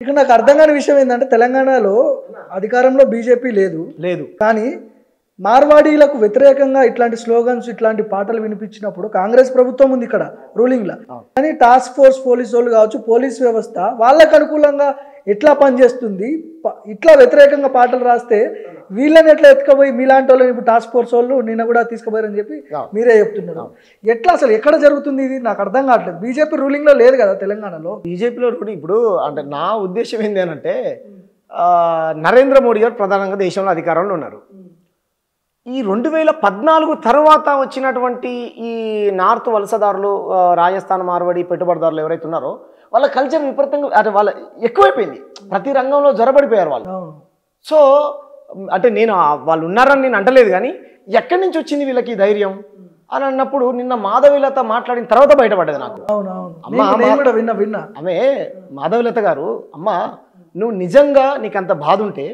ఇక నాకు అర్థం కాని విషయం ఏంటంటే తెలంగాణలో అధికారంలో బీజేపీ లేదు కానీ మార్వాడీలకు వ్యతిరేకంగా ఇట్లాంటి స్లోగన్స్ ఇట్లాంటి పాటలు వినిపించినప్పుడు కాంగ్రెస్ ప్రభుత్వం ఉంది ఇక్కడ రూలింగ్ లా కానీ టాస్క్ ఫోర్స్ పోలీసు వాళ్ళు కావచ్చు పోలీస్ వ్యవస్థ వాళ్ళకు అనుకూలంగా ఎట్లా పనిచేస్తుంది ఇట్లా వ్యతిరేకంగా పాటలు రాస్తే వీళ్ళని ఎట్లా ఎత్తుకపోయి మీలాంటి వాళ్ళని ఇప్పుడు టాస్క్ ఫోర్స్ వాళ్ళు నిన్న కూడా తీసుకుపోయారని చెప్పి మీరే చెప్తున్నారు ఎట్లా అసలు ఎక్కడ జరుగుతుంది ఇది నాకు అర్థం కావట్లేదు బీజేపీ రూలింగ్ లో లేదు కదా తెలంగాణలో బీజేపీలో ఇప్పుడు అంటే నా ఉద్దేశం ఏంటి అంటే నరేంద్ర మోడీ గారు ప్రధానంగా దేశంలో అధికారంలో ఉన్నారు ఈ 2014 తర్వాత వచ్చినటువంటి ఈ నార్త్ వలసదారులు రాజస్థాన్ మార్వాడి పెట్టుబడిదారులు ఎవరైతే ఉన్నారో వాళ్ళ కల్చర్ విపరీతంగా అంటే వాళ్ళ ఎక్కువైపోయింది ప్రతి రంగంలో జొరబడిపోయారు వాళ్ళు సో అంటే నేను వాళ్ళు ఉన్నారని నేను అంటలేదు కానీ ఎక్కడి నుంచి వచ్చింది వీళ్ళకి ధైర్యం అని అన్నప్పుడు నిన్న మాధవీలత మాట్లాడిన తర్వాత బయటపడ్డది నాకు ఆమె మాధవీలత గారు అమ్మ నువ్వు నిజంగా నీకు అంత బాధ ఉంటే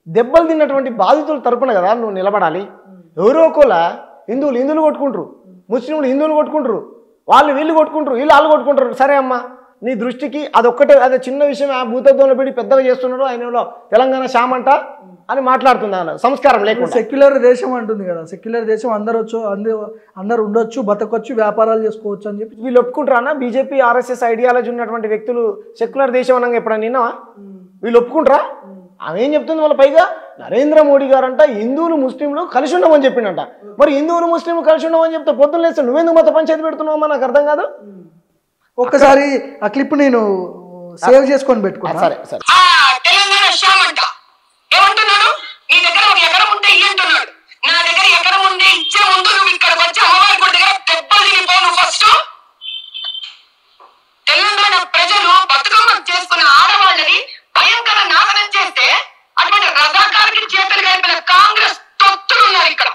దెబ్బలు తిన్నటువంటి బాధితుల తరపున కదా నువ్వు నిలబడాలి ఎవరో ఒకలా హిందువులు కొట్టుకుంటారు ముస్లింలు హిందువులు కొట్టుకుంటారు వాళ్ళు వీళ్ళు కొట్టుకుంటారు వీళ్ళు వాళ్ళు కొట్టుకుంటారు సరే అమ్మ నీ దృష్టికి అదొక్కటే అదే చిన్న విషయం ఆ భూతత్వంలో పెట్టి పెద్దగా చేస్తున్నాడు ఆయన తెలంగాణ శామంట అని మాట్లాడుతుంది ఆయన సంస్కారం లేకుండా సెక్యులర్ దేశం అంటుంది కదా సెక్యులర్ దేశం అందరూ ఉండొచ్చు బతకొచ్చు వ్యాపారాలు చేసుకోవచ్చు అని చెప్పి వీళ్ళు ఒప్పుకుంటారా బీజేపీ ఆర్ఎస్ఎస్ ఐడియాలజీ ఉన్నటువంటి వ్యక్తులు సెక్యులర్ దేశం అనగా ఎప్పుడన్నా విన్నావా వీళ్ళు ఒప్పుకుంటారా ఆమె ఏం చెప్తుంది వాళ్ళ పైగా నరేంద్ర మోడీ గారంట హిందువులు ముస్లింలు కలిసి ఉండమని చెప్పిండంట మరి హిందువులు ముస్లింలు కలిసి ఉండమని చెప్తే పొద్దున్న లేస్తే నువ్వెందుకు మత పంచాయతీ పెడుతున్నావమ్మా నాకు అర్థం కాదు ఒక్కసారి ఆ క్లిప్ నేను సేవ్ చేసుకొని పెట్టుకున్నా సరే సరే తెలంగాణ శామంట ఏమంటున్నాడు నీ దగ్గర ఒక ఎకరం ఉంటే ఇయ్యంటున్నాడు నా దగ్గర ఎకరం ఉంటే ఇచ్చే ముందు నువ్వు ఇక్కడికి వచ్చి అమ్మవారి గుడి దగ్గర దెబ్బలు తినిపోను ఫస్ట్ తెలంగాణ ప్రజలు బతుకమ్మ చేసుకున్న ఆడవాళ్ళని భయంకర నాశనం చేస్తే అటువంటి రజాకారికి చేతులు కలిపిన కాంగ్రెస్ తొత్తులు ఉన్నారు ఇక్కడ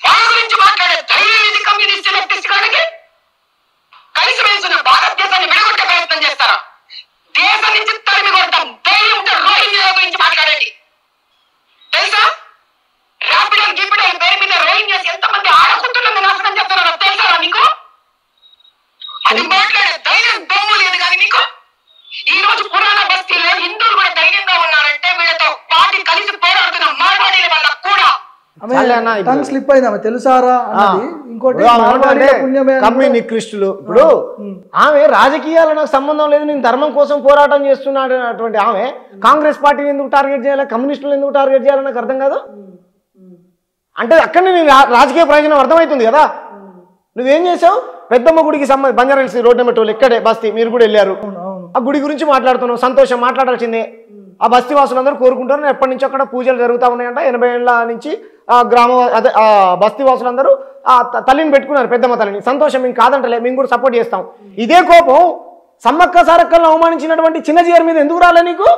వాళ్ళ గురించి మాట్లాడే ధైర్యం ఇది కమ్యూనిస్ట్ లెఫ్టిస్ట్ గారికి కలిసి వేసిన భారతదేశాన్ని విడగొట్టే ప్రయత్నం చేస్తారా దేశం నుంచి తరిమి కొడతాం ధైర్యం ఉంటే రోహింగ్యా గురించి మాట్లాడండి తెలుసా ర్యాపిడో గిపిడో పేరు మీద రోహింగ్యాస్ ఎంతమంది ఆడకుంటున్న నాశనం చేస్తున్నారో తెలుసా మీకు అది మాట్లాడే ధైర్యం దొమ్ము లేదు కానీ మీకు ఈ రోజు పురాణ బస్తీలో హిందువులు కూడా ధైర్యంగా ఉన్నారంటే వీళ్ళతో పార్టీ కలిసి పోరాడుతున్న మార్వాడీల వల్ల కూడా స్లిప్ అయింది ఆమె తెలుసారా ఇంకోటి కమ్యూనిస్టులు ఇప్పుడు ఆమె రాజకీయాల నాకు సంబంధం లేదు నేను ధర్మం కోసం పోరాటం చేస్తున్నాడు అటువంటి ఆమె కాంగ్రెస్ పార్టీని ఎందుకు టార్గెట్ చేయాలి కమ్యూనిస్టులు ఎందుకు టార్గెట్ చేయాలని నాకు అర్థం కాదు అంటే అక్కడనే నేను రాజకీయ ప్రయోజనం అర్థమవుతుంది కదా నువ్వేం చేసావు పెద్దమ్మ గుడికి సంబంధించి బంజారాహిల్స్ రోడ్ నెంబర్ 12 ఇక్కడే బస్తీ మీరు కూడా వెళ్ళారు ఆ గుడి గురించి మాట్లాడుతున్నావు సంతోషం మాట్లాడాల్సిందే ఆ బస్తీ వాసులందరూ కోరుకుంటారు ఎప్పటి నుంచి అక్కడ పూజలు జరుగుతూ ఉన్నాయంట 80 ఏళ్ళ నుంచి ఆ గ్రామ అదే ఆ బస్తీ వాసులందరూ ఆ తల్లిని పెట్టుకున్నారు పెద్దమ్మ తల్లిని సంతోషం మేము కాదంటలే మేము కూడా సపోర్ట్ చేస్తాం ఇదే కోపం సమ్మక్క సారక్కలను అవమానించినటువంటి చిన్నజీఆర్ మీద ఎందుకు రాలే నీకు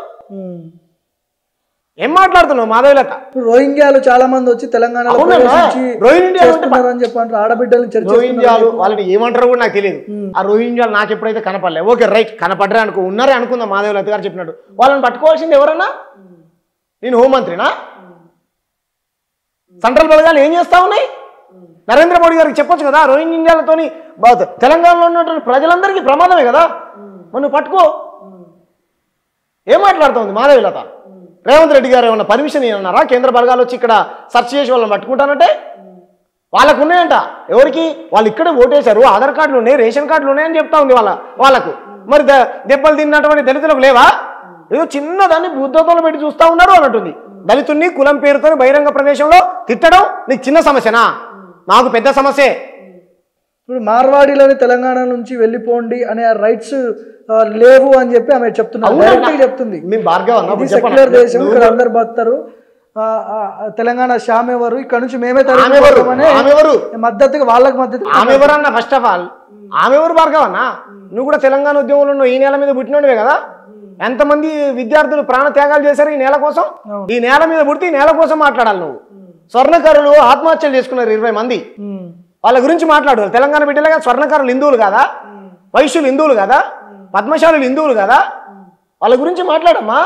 ఏం మాట్లాడుతున్నావు మాధవీలత రోహింగ్యాలు చాలా మంది వచ్చి తెలంగాణలో రోహింగ్యాలు వాళ్ళని ఏమంటారో కూడా నాకు తెలియదు ఆ రోహింగ్యాలు నాకు ఎప్పుడైతే కనపడలే ఓకే రైట్ కనపడరే ఉన్నారే అనుకుందాం మాధవీలత గారు చెప్పినట్టు వాళ్ళని పట్టుకోవాల్సింది ఎవరన్నా నేను హోంమంత్రినా సెంట్రల్ బలగాలు ఏం చేస్తా ఉన్నాయి నరేంద్ర మోడీ గారికి చెప్పొచ్చు కదా రోహింగ్యాలతోని తెలంగాణలో ఉన్నటువంటి ప్రజలందరికీ ప్రమాదమే కదా మనం పట్టుకో ఏం మాట్లాడుతుంది మాధవీలత రేవంత్ రెడ్డి గారు ఏమన్నా పర్మిషన్ ఇవ్వన్నారా కేంద్ర బలగాలు వచ్చి ఇక్కడ సెర్చ్ చేసి వాళ్ళని పట్టుకుంటానంటే వాళ్ళకు ఉన్నాయంట ఎవరికి వాళ్ళు ఇక్కడే ఓటేశారు ఆధార్ కార్డులు ఉన్నాయి రేషన్ కార్డులు ఉన్నాయని చెప్తా ఉంది వాళ్ళకు మరి దెబ్బలు తిన్నటువంటి దళితులకు లేవా ఏదో చిన్నదాన్ని బుద్ధతోలు పెట్టి చూస్తూ ఉన్నారు అన్నట్టుంది దళితుడిని కులం పేరుతో బహిరంగ ప్రదేశంలో తిట్టడం నీకు చిన్న సమస్యనా నాకు పెద్ద సమస్యే ఇప్పుడు మార్వాడీలోని తెలంగాణ నుంచి వెళ్ళిపోండి అనే రైట్స్ లేవు అని చెప్పి ఆమె చెప్తున్నారు చెప్తుంది సెక్యులర్ దేశం ఇక్కడ అందరు బతారు తెలంగాణ శ్యామ్ ఎవరు ఇక్కడ నుంచి మేమే మద్దతుగా వాళ్ళకి మద్దతు ఆమె ఎవరన్నా ఫస్ట్ ఆఫ్ ఆల్ ఆమె ఎవరు భార్గవన్నా నువ్వు కూడా తెలంగాణ ఉద్యమంలో ఉన్నావు ఈ నేల మీద పుట్టినోడివే కదా ఎంతమంది విద్యార్థులు ప్రాణ త్యాగాలు చేశారు ఈ నేల కోసం ఈ నేల మీద పుడితే ఈ నేల కోసం మాట్లాడాలి నువ్వు స్వర్ణకారులు ఆత్మహత్యలు చేసుకున్నారు 20 మంది వాళ్ళ గురించి మాట్లాడు తెలంగాణ బిడ్డలుగా స్వర్ణకారులు హిందువులు కదా వైశ్యులు హిందువులు కదా పద్మశాలులు హిందువులు కదా వాళ్ళ గురించి మాట్లాడమ్మా